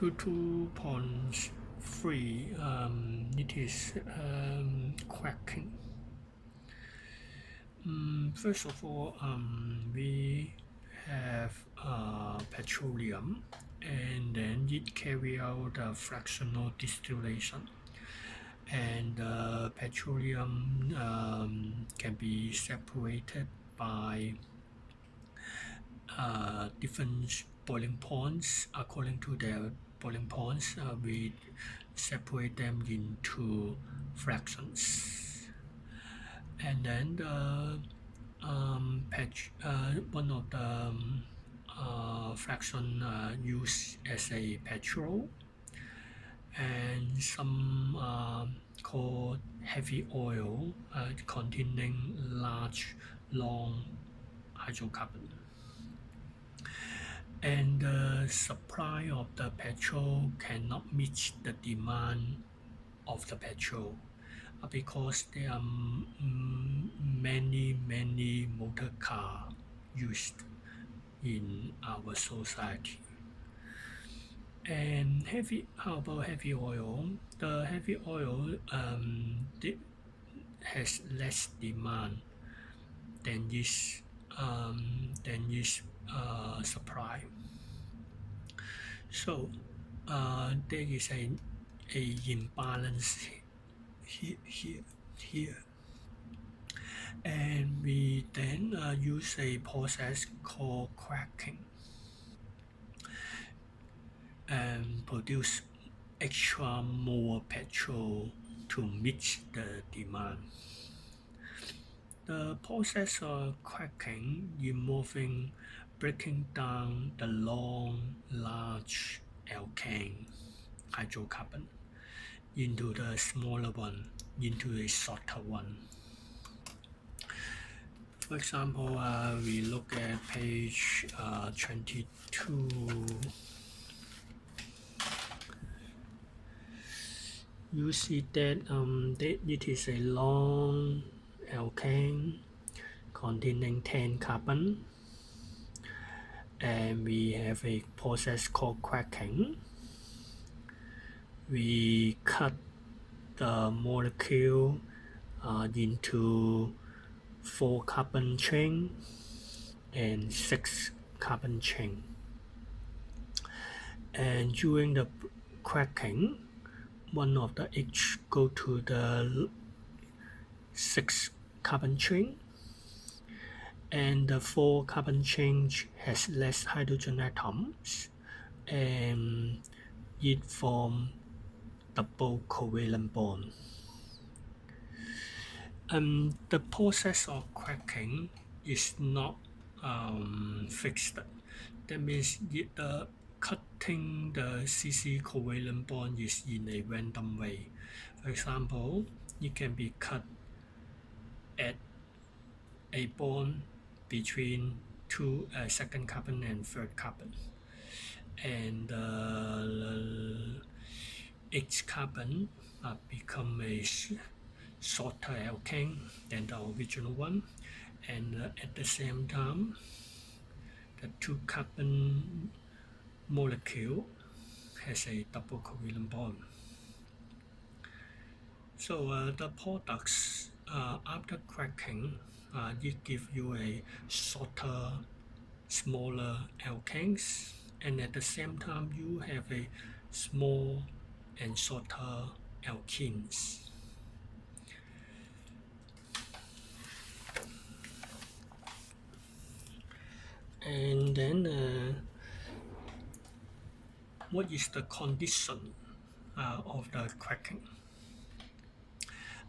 2.3 it is cracking. First of all, we have petroleum, and then it carry out a fractional distillation, and petroleum can be separated by different boiling points. According to their boiling points, we separate them into fractions, and then one of the fraction used as a petrol, and some called heavy oil containing large long hydrocarbon. And the supply of the petrol cannot meet the demand of the petrol because there are many motor car used in our society. And how about heavy oil? The heavy oil has less demand than this supply. So there is an imbalance here. And we then use a process called cracking and produce extra more petrol to meet the demand. The process of cracking involving breaking down the long, large alkane hydrocarbon into the smaller one, into a shorter one. For example, we look at page 22. You see that it is a long alkane containing 10 carbon, and we have a process called cracking. We cut the molecule into 4 carbon chain and 6 carbon chain, and during the cracking, one of the H go to the 6 carbon chain, and the 4 carbon chain has less hydrogen atoms, and it form double covalent bond. The process of cracking is not fixed. That means cutting the CC covalent bond is in a random way. For example, it can be cut at a bond between second carbon and third carbon, and the H carbon become a shorter alkane than the original one, and at the same time the 2 carbon molecule has a double covalent bond. So the products after cracking, it gives you a shorter, smaller alkanes, and at the same time you have a small and shorter alkenes. And then what is the condition of the cracking?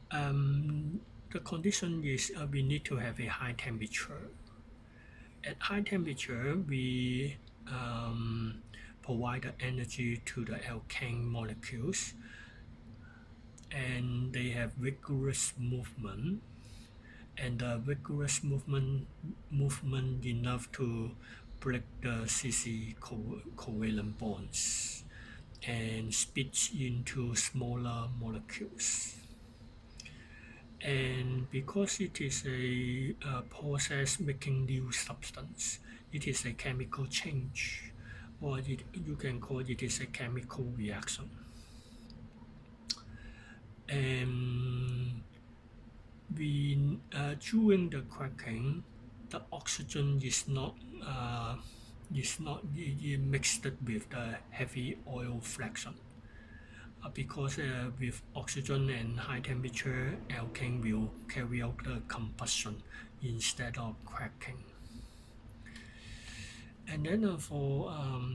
The condition is we need to have a high temperature. At high temperature, we provide the energy to the alkane molecules, and they have vigorous movement, and the vigorous movement enough to break the CC covalent bonds and split into smaller molecules. And because it is a process making new substance, it is a chemical change or you can call it is a chemical reaction. And during the cracking, the oxygen is not mixed with the heavy oil fraction, because with oxygen and high temperature, alkane will carry out the combustion instead of cracking. And then for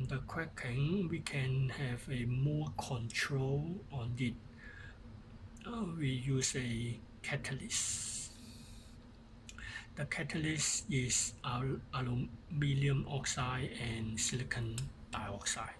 the cracking, we can have a more control on it. We use a catalyst. The catalyst is aluminum oxide and silicon dioxide.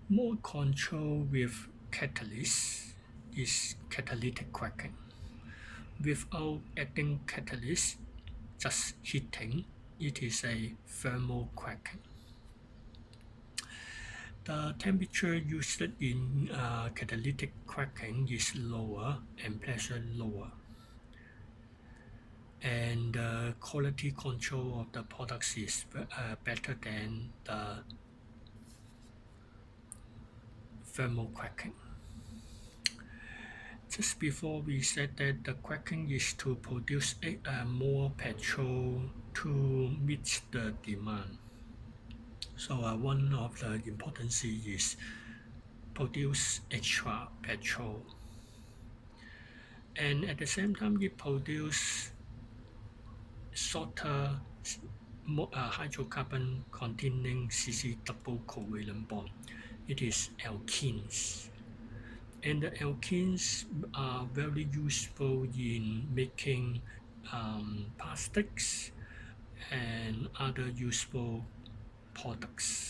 More control with catalyst is catalytic cracking. Without adding catalyst, just heating, it is a thermal cracking. The temperature used in catalytic cracking is lower and pressure lower. And the quality control of the products is better than the thermal cracking. Just before we said that the cracking is to produce more petrol to meet the demand. So one of the importance is produce extra petrol. And at the same time, it produce shorter hydrocarbon containing CC double covalent bond. It is alkenes. And the alkenes are very useful in making plastics and other useful products.